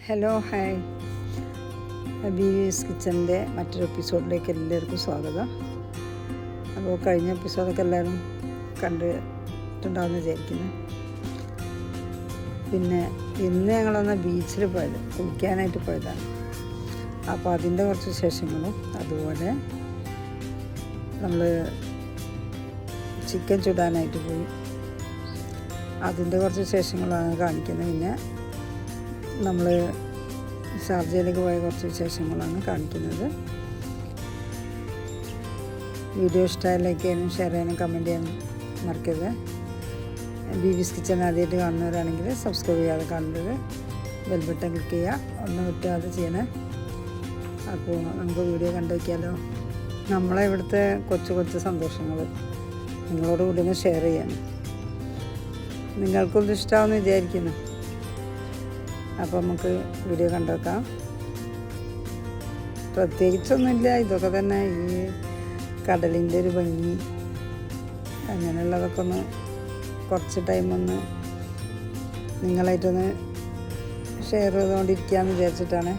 Hello hi, ബീവീസ് കിച്ചൻ്റെ മറ്റൊരു എപ്പിസോഡിലേക്ക് എല്ലാവർക്കും സ്വാഗതം. അപ്പോൾ കഴിഞ്ഞ എപ്പിസോഡൊക്കെ എല്ലാവരും കണ്ടിട്ടുണ്ടാവുമെന്ന് വിചാരിക്കുന്നു. പിന്നെ ഇന്ന് ഞങ്ങളൊന്ന് ബീച്ചിൽ പോയത്, കുളിക്കാനായിട്ട് പോയതാണ്. അപ്പോൾ അതിൻ്റെ കുറച്ച് വിശേഷങ്ങളും അതുപോലെ നമ്മൾ ചിക്കൻ ചുടാനായിട്ട് പോയി, അതിൻ്റെ കുറച്ച് വിശേഷങ്ങളാണ് കാണിക്കുന്നത്. പിന്നെ നമ്മൾ ഷാർജയിലേക്ക് പോയ കുറച്ച് വിശേഷങ്ങളാണ് കാണിക്കുന്നത്. വീഡിയോ ഇഷ്ടമായി ലൈക്ക് ചെയ്യാനും ഷെയർ ചെയ്യാനും കമൻറ്റ് ചെയ്യാനും മറക്കരുത്. ബീവീസ് കിച്ചൺ ആദ്യമായിട്ട് കാണുന്നവരാണെങ്കിൽ സബ്സ്ക്രൈബ് ചെയ്യാതെ കാണുന്നത് ബെൽ ബട്ടൺ ക്ലിക്ക് ചെയ്യുക, ഒന്നും വിട്ടാതെ ചെയ്യണേ. അപ്പോൾ നമുക്ക് വീഡിയോ കണ്ടു വയ്ക്കാമല്ലോ. നമ്മളെ ഇവിടുത്തെ കൊച്ചു കൊച്ചു സന്തോഷങ്ങൾ നിങ്ങളോട് കൂടി ഒന്ന് ഷെയർ ചെയ്യാൻ നിങ്ങൾക്കൊന്നും ഇഷ്ടമാവുമെന്ന് വിചാരിക്കുന്നു. അപ്പോൾ നമുക്ക് വീഡിയോ കണ്ടു വെക്കാം. പ്രത്യേകിച്ചൊന്നുമില്ല, ഇതൊക്കെ തന്നെ ഈ കടലിൻ്റെ ഒരു ഭംഗി അങ്ങനെയുള്ളതൊക്കെ ഒന്ന് കുറച്ച് ടൈമൊന്ന് നിങ്ങളായിട്ടൊന്ന് ഷെയർ ചെയ്തുകൊണ്ടിരിക്കുകയെന്ന് വിചാരിച്ചിട്ടാണ്.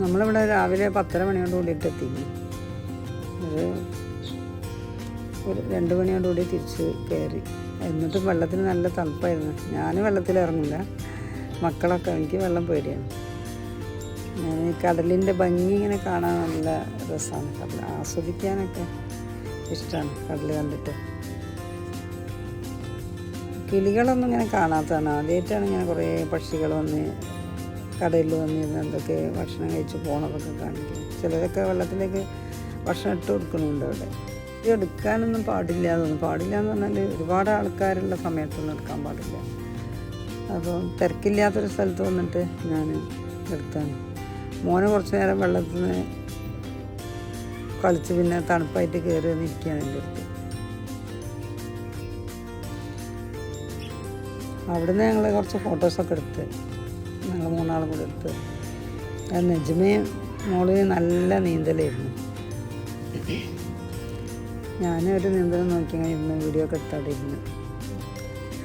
നമ്മളിവിടെ രാവിലെ 10:30 മണിയോട് കൂടിയിട്ട് എത്തിക്കുന്നു. ഒരു 2 മണിയോട് കൂടി തിരിച്ച് കയറി. എന്നിട്ടും വെള്ളത്തിന് നല്ല തണുപ്പായിരുന്നു. ഞാൻ വെള്ളത്തിൽ ഇറങ്ങില്ല, മക്കളൊക്കെ. എനിക്ക് വെള്ളം പേടിയാണ്. ഞാൻ ഈ കടലിൻ്റെ ഭംഗി ഇങ്ങനെ കാണാൻ നല്ല രസമാണ്. കടൽ ആസ്വദിക്കാനൊക്കെ ഇഷ്ടമാണ് കടൽ കണ്ടിട്ട്. കിളികളൊന്നും ഇങ്ങനെ കാണാത്തതാണ്. ആദ്യമായിട്ടാണ് ഇങ്ങനെ കുറേ പക്ഷികൾ വന്ന് കടലിൽ വന്നിരുന്ന് എന്തൊക്കെ ഭക്ഷണം കഴിച്ച് പോകണതൊക്കെ കാണിക്കും. ചിലരൊക്കെ വെള്ളത്തിലേക്ക് ഭക്ഷണം ഇട്ട് കൊടുക്കുന്നുണ്ട്. അവിടെ എടുക്കാനൊന്നും പാടില്ല എന്ന് പറഞ്ഞാൽ ഒരുപാട് ആൾക്കാരുള്ള സമയത്തൊന്നും എടുക്കാൻ പാടില്ല. അപ്പോൾ തിരക്കില്ലാത്തൊരു സ്ഥലത്ത് വന്നിട്ട് ഞാൻ എടുത്താണ്. മോന് കുറച്ച് നേരം വെള്ളത്തിൽ നിന്ന് കളിച്ച് പിന്നെ തണുപ്പായിട്ട് കയറി വന്നിരിക്കുകയാണ് എൻ്റെ അടുത്ത്. അവിടുന്ന് ഞങ്ങൾ കുറച്ച് ഫോട്ടോസൊക്കെ എടുത്ത്, ഞങ്ങൾ 3 ആളും കൂടെ എടുത്ത്. നെജ്മയും മോളിന് നല്ല നീന്തലായിരുന്നു. ഞാനൊരു നീന്തൽ നോക്കിങ്ങനെ ഇരുന്ന് വീഡിയോ ഒക്കെ എടുത്താടെ ഇരുന്ന്.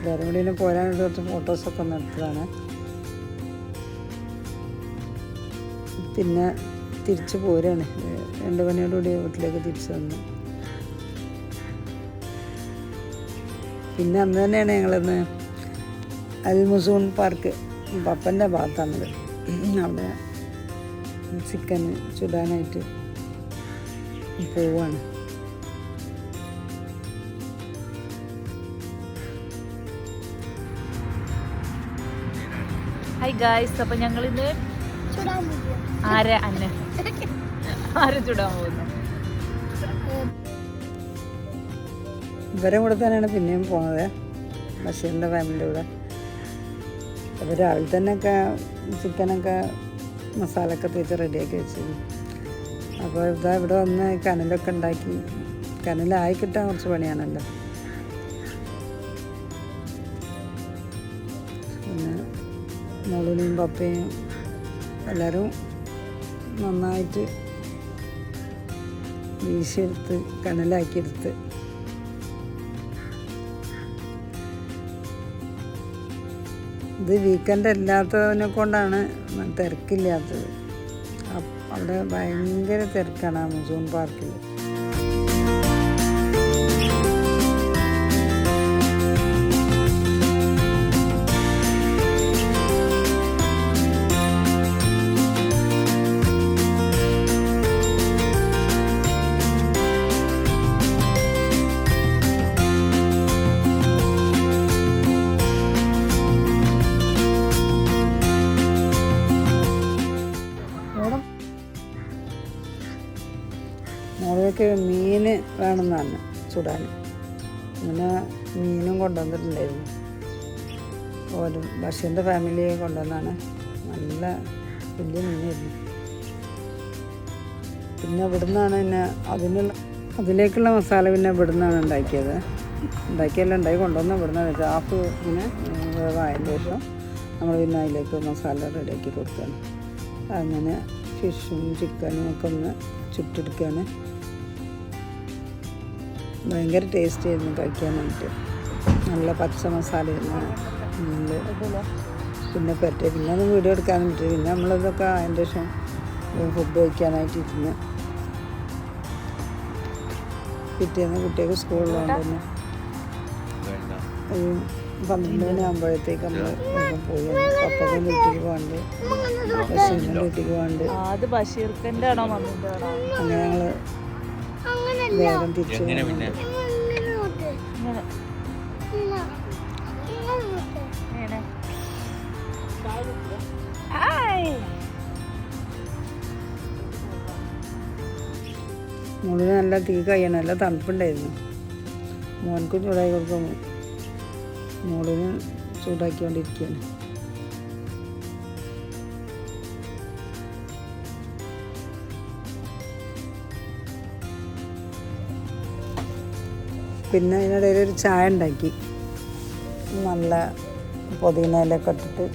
എല്ലാവരും കൂടി ഇതിന് പോരാനായിട്ട് കുറച്ച് ഫോട്ടോസൊക്കെ ഒന്ന് എടുത്തതാണ്. പിന്നെ തിരിച്ച് പോരാണ്. 2 മണിയോടുകൂടി വീട്ടിലേക്ക് തിരിച്ച് വന്നു. പിന്നെ അന്ന് തന്നെയാണ് ഞങ്ങളിന്ന് അൽമുസൂൺ പാർക്ക്, പപ്പൻ്റെ ഭാഗത്താണത്. അവിടെ ചിക്കൻ ചുടാനായിട്ട് പോവാണ്. ഹായ് ഗായ്സ്, അപ്പം ഞങ്ങളിന്ന് ആരെ ചുടാൻ പോകുന്നു. ഇവരെ കൂടെ തന്നെയാണ് പിന്നെയും പോണത്, ബഷീറിൻ്റെ ഫാമിലിയുടെ കൂടെ. അപ്പോൾ രാവിലെ തന്നെയൊക്കെ ചിക്കനൊക്കെ മസാലയൊക്കെ തേച്ച് റെഡിയാക്കി വെച്ചിരുന്നു. അപ്പോൾ ഇവിടെ വന്ന് കനലൊക്കെ ഉണ്ടാക്കി. കനലായി കിട്ടാൻ കുറച്ച് പണിയാണല്ലോ. പിന്നെ മോളിനെയും പപ്പയും എല്ലാവരും നന്നായിട്ട് വീശിയെടുത്ത് കനലാക്കിയെടുത്ത്. ഇത് വീക്കെൻഡ് അല്ലാത്തതിനെ കൊണ്ടാണ് തിരക്കില്ലാത്തത്. അവിടെ ഭയങ്കര തിരക്കാണ് അൽമുസൂൺ പാർക്കിൽ. മോളൊക്കെ മീൻ വേണമെന്നാണ് ചുടാൻ. അങ്ങനെ മീനും കൊണ്ടുവന്നിട്ടുണ്ടായിരുന്നു. ഒരു ബഷീറിൻ്റെ ഫാമിലിയെ കൊണ്ടുവന്നാണ്. നല്ല വലിയ മീനായിരുന്നു. പിന്നെ ഇവിടുന്നാണ് പിന്നെ അതിലേക്കുള്ള മസാല പിന്നെ ഇവിടുന്നാണ് ഉണ്ടാക്കിയത്. ഉണ്ടാക്കി കൊണ്ടുവന്ന് ഇവിടുന്ന് ഹാഫ് ഇങ്ങനെ വേവായതിന് ശേഷം നമ്മൾ പിന്നെ അതിലേക്ക് മസാല റെഡിയാക്കി കൊടുക്കുകയാണ്. അങ്ങനെ ഫിഷും ചിക്കനും ഒക്കെ ഒന്ന് ചുട്ടെടുക്കുകയാണ്. ഭയങ്കര ടേസ്റ്റ് ആയിരുന്നു കഴിക്കാനായിട്ട്. നല്ല പച്ച മസാല പിന്നെ പറ്റേ പിന്നെ ഒന്നും വീഡിയോ എടുക്കാനും പറ്റില്ല. പിന്നെ നമ്മളിതൊക്കെ അതിൻ്റെ ശേഷം ഫുഡ് കഴിക്കാനായിട്ട് ഇരുന്ന് പിറ്റേന്ന് കുട്ടികൾക്ക് സ്കൂളിലുകൊണ്ട് തന്നെ ഒരു 12 മണിയാകുമ്പോഴത്തേക്ക് നമ്മൾ വേഗം പോയി. പപ്പക്കും വീട്ടിലേക്ക് പോകാണ്ട്, ബഷീറിൻ്റെ വീട്ടിലേക്ക് പോകാണ്ട്, അത് ബഷീർക്കൻ്റെ ആണോ മമ്മിൻ്റെ ആണോ? അങ്ങനെ ഞങ്ങൾ വേഗം തിരിച്ചു പോകുന്നുണ്ട്. മോളിന് നല്ല തീ കഴിയണം, നല്ല തണുപ്പുണ്ടായിരുന്നു. മോനക്കും ചൂടാക്കി കൊടുക്കും, മോളിന് ചൂടാക്കിക്കൊണ്ടിരിക്കുകയാണ്. പിന്നെ അതിനിടയിൽ ഒരു ചായ ഉണ്ടാക്കി, നല്ല പുതിനയിലൊക്കെ ഇട്ടിട്ട്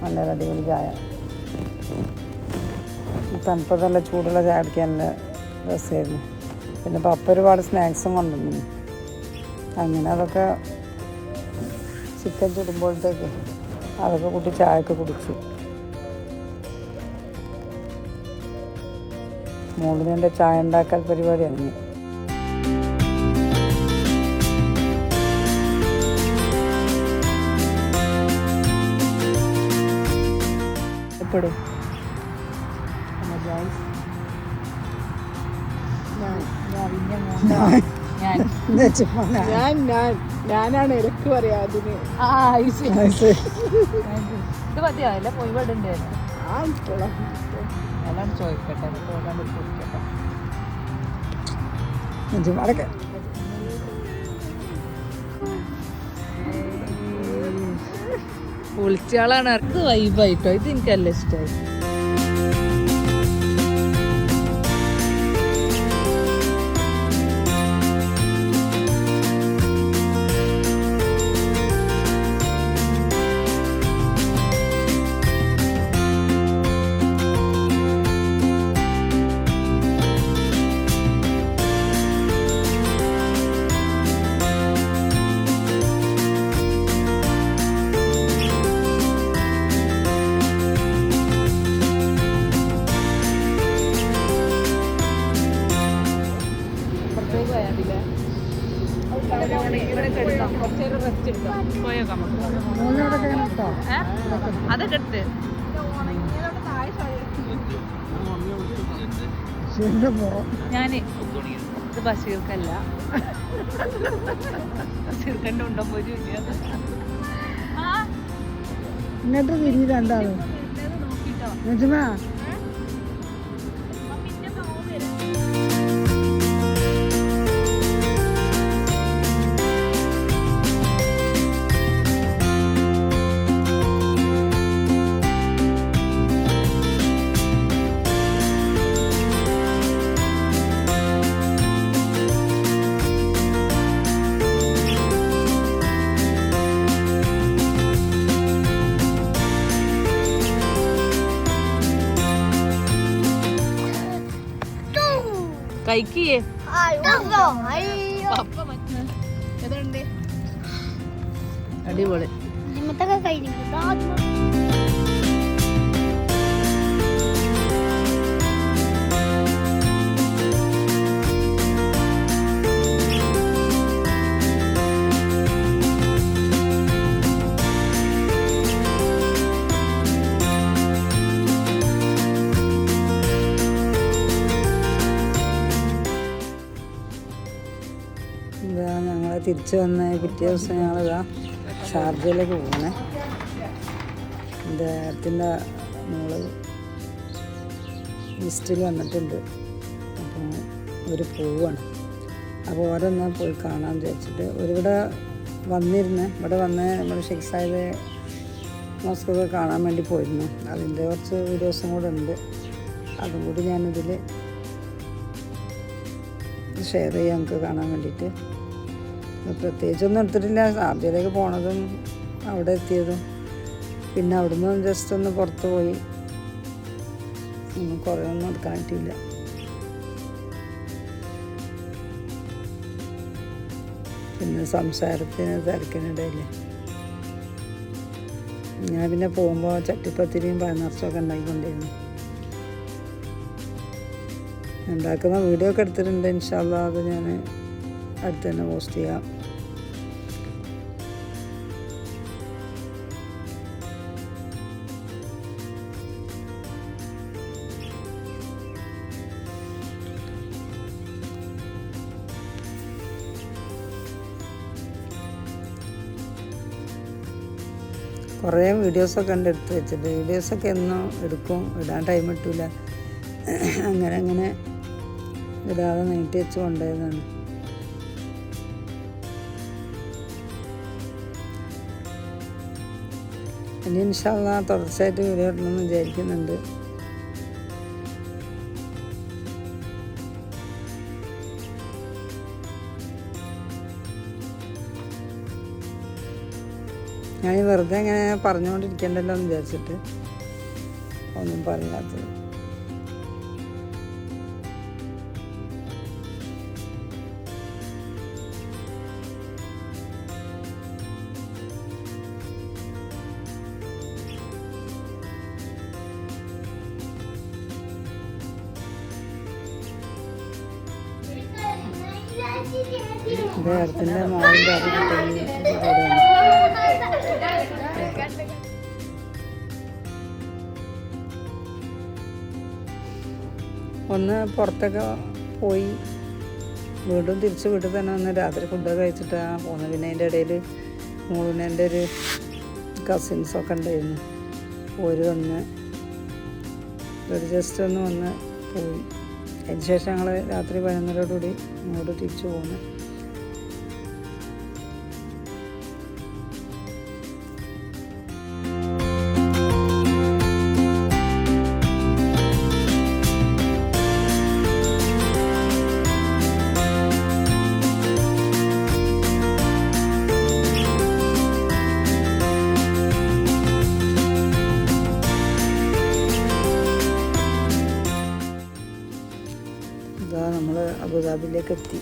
നല്ല അടിപൊളി ചായ. തണുപ്പ് നല്ല ചൂടുള്ള ചായ അടിക്കാൻ നല്ല രസമായിരുന്നു. പിന്നെ പപ്പ ഒരുപാട് സ്നാക്സും കൊണ്ടുവന്നു. അങ്ങനെ അതൊക്കെ ചിക്കൻ ചുടുമ്പോഴത്തേക്ക് അതൊക്കെ കൂട്ടി ചായയൊക്കെ കുടിച്ചു. മോളിന് എൻ്റെ ചായ ഉണ്ടാക്കൽ പരിപാടിയാണ്. എപ്പോഴും ഞാനാണ് ഇടക്ക് പറയാ അതിന്. ഇത് മതിയോ? അല്ല പോയി വിടണ്ടേ? എല്ലാം ചോദിക്കട്ടെ, കുടിക്കട്ടെ. പൊളിച്ചാളാണ്. ഇത് വൈബായിട്ടോ, ഇത് എനിക്കല്ല ഇഷ്ടമായി. അതൊക്കെ എടുത്ത് ഞാന് ഇത് ബഷീർക്കല്ല, ബഷീർക്കൻ്റെ ഉണ്ടോ പോയി ഇങ്ങോട്ട് തിരിഞ്ഞ് രണ്ടാളും നോക്കിട്ടോ. കഴിക്കേ അടിപൊളി. ഞങ്ങൾ തിരിച്ചു വന്ന പിറ്റേ ദിവസം ഞങ്ങളിതാ ഷാർജയിലേക്ക് പോകണേ. എൻ്റെ ഏട്ടത്തിൻ്റെ മോള് ലിസ്റ്റിൽ വന്നിട്ടുണ്ട്. അപ്പോൾ അവർ പോവുകയാണ്. അപ്പോൾ ഓരോന്നാ പോയി കാണാൻ വിചാരിച്ചിട്ട് ഒരുവിടെ വന്നിരുന്ന് ഇവിടെ വന്ന് നമ്മൾ ഷെയ്ഖ് സാഹിബ് മോസ്കൊക്കെ കാണാൻ വേണ്ടി പോയിരുന്നു. അതിൻ്റെ കുറച്ച് വീഡിയോസും കൂടെ ഉണ്ട്. അതും കൂടി ഞാനിതിൽ ഷെയർ ചെയ്യാം നമുക്ക് കാണാൻ വേണ്ടിയിട്ട്. പ്രത്യേകിച്ചൊന്നും എടുത്തിട്ടില്ല. ഷാർജയിലേക്ക് പോണതും അവിടെ എത്തിയതും പിന്നെ അവിടുന്ന് ജസ്റ്റ് ഒന്ന് പുറത്ത് പോയി കുറേ ഒന്നും എടുക്കാൻ പറ്റിയില്ല. പിന്നെ സംസാരത്തിന് തിരക്കിനിടയിൽ ഞാൻ പിന്നെ പോകുമ്പോൾ ചട്ടിപ്പത്തിരിയും പഴനിറച്ചൊക്കെ ഉണ്ടാക്കിക്കൊണ്ടിരുന്നു. ഉണ്ടാക്കുന്ന വീഡിയോ ഒക്കെ എടുത്തിട്ടുണ്ട്. ഇൻഷാ അല്ലാഹ് അത് ഞാൻ അടുത്ത് തന്നെ പോസ്റ്റ് ചെയ്യാം. കുറേ വീഡിയോസൊക്കെ ഉണ്ട് എടുത്ത് വെച്ചിട്ട്. വീഡിയോസൊക്കെ എന്നും എടുക്കും, ഇടാൻ ടൈം കിട്ടില്ല. അങ്ങനെ ഇടാതെ നീട്ടി വെച്ച് കൊണ്ടുപോയതാണ്. ഇനി ഇൻഷാ അല്ലാഹ് തുടർച്ചയായിട്ട് വീഡിയോ ഇടണമെന്ന് വിചാരിക്കുന്നുണ്ട്. ഞാൻ വെറുതെ ഇങ്ങനെ പറഞ്ഞുകൊണ്ടിരിക്കണ്ടല്ലോ എന്ന് വിചാരിച്ചിട്ട് ഒന്നും പറയാത്തത്. അദ്ദേഹത്തിൻ്റെ മോളിൻ്റെ അത് കിട്ടുന്നു. ഒന്ന് പുറത്തൊക്കെ പോയി വീണ്ടും തിരിച്ച് വീട്ടിൽ തന്നെ വന്ന് രാത്രി ഫുഡൊക്കെ കഴിച്ചിട്ടാണ് പോകുന്നത്. പിന്നെ അതിൻ്റെ ഇടയിൽ മോളിനെൻ്റെ ഒരു കസിൻസൊക്കെ ഉണ്ടായിരുന്നു. ഒരു വന്ന് ഒരു ജസ്റ്റ് ഒന്ന് വന്ന് പോയി. അതിന് ശേഷം ഞങ്ങൾ രാത്രി 11:30 ഇങ്ങോട്ട് തിരിച്ചു പോകുന്നു. നമ്മൾ അബുദാബിയിലേക്ക് എത്തി.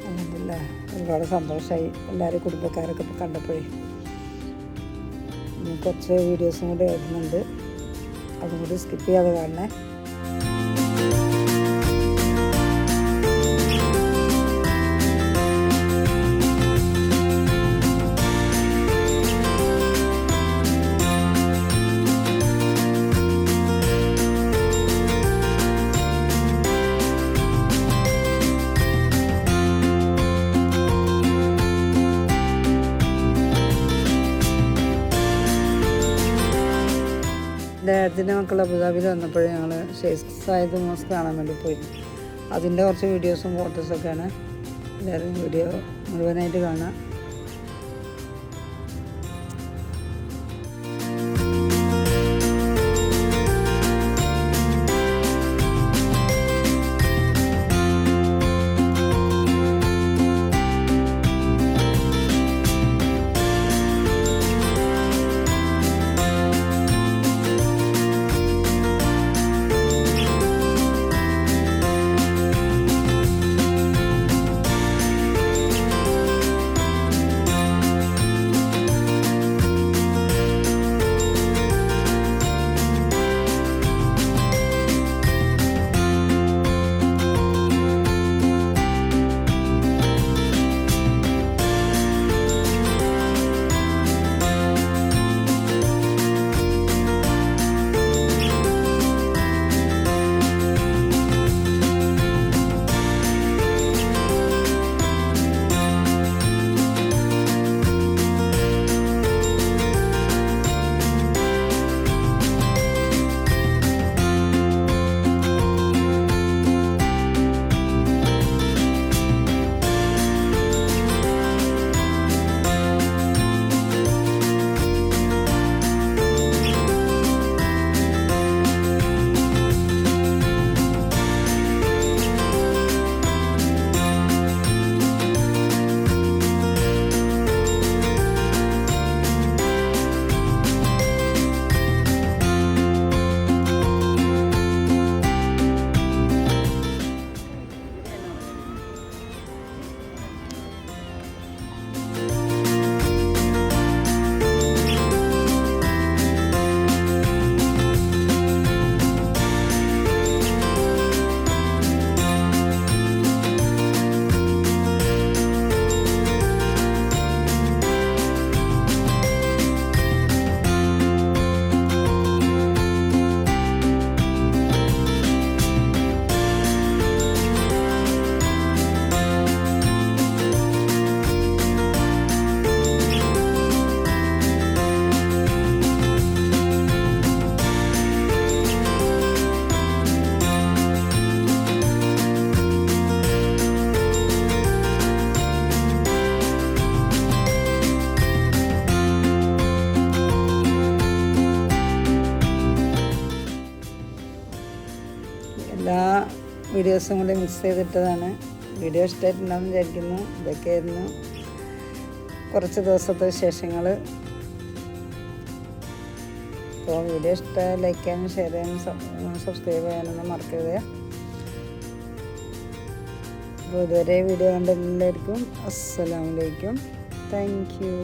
അൽഹംദുലില്ലാ ഒരുപാട് സന്തോഷമായി. എല്ലാവരും കുടുംബക്കാരൊക്കെ ഇപ്പോൾ കണ്ടപ്പോഴേ. ഇനി കുറച്ച് വീഡിയോസും കൂടി വരുന്നുണ്ട്, അതും കൂടി സ്കിപ്പ് ചെയ്യാതെ കാണണേ. എൻ്റെ ഏട്ടത്തിൻ്റെ മക്കൾ അബുദാബിയിൽ വന്നപ്പോഴേ ഞങ്ങൾ ഷെയ്ഖ് സായിദ് മോസ്ക് കാണാൻ വേണ്ടി പോയി. അതിൻ്റെ കുറച്ച് വീഡിയോസും ഫോട്ടോസൊക്കെയാണ്. എല്ലാവരും വീഡിയോ മുഴുവനായിട്ട് കാണാം. വീഡിയോസും കൂടി മിക്സ് ചെയ്തിട്ടതാണ്. വീഡിയോ ഇഷ്ടമായിട്ടുണ്ടാകുമെന്ന് വിചാരിക്കുന്നു. ഇതൊക്കെയായിരുന്നു കുറച്ച് ദിവസത്തെ വിശേഷങ്ങൾ. അപ്പോൾ വീഡിയോ ഇഷ്ടമായി ലൈക്ക് ചെയ്യാനും ഷെയർ ചെയ്യാനും സബ്സ്ക്രൈബ് ചെയ്യാനൊന്നും മറക്കരുത്. അപ്പോൾ ഇതുവരെ വീഡിയോ കണ്ട എല്ലാവർക്കും അസ്സലാമു അലൈക്കും. Thank you.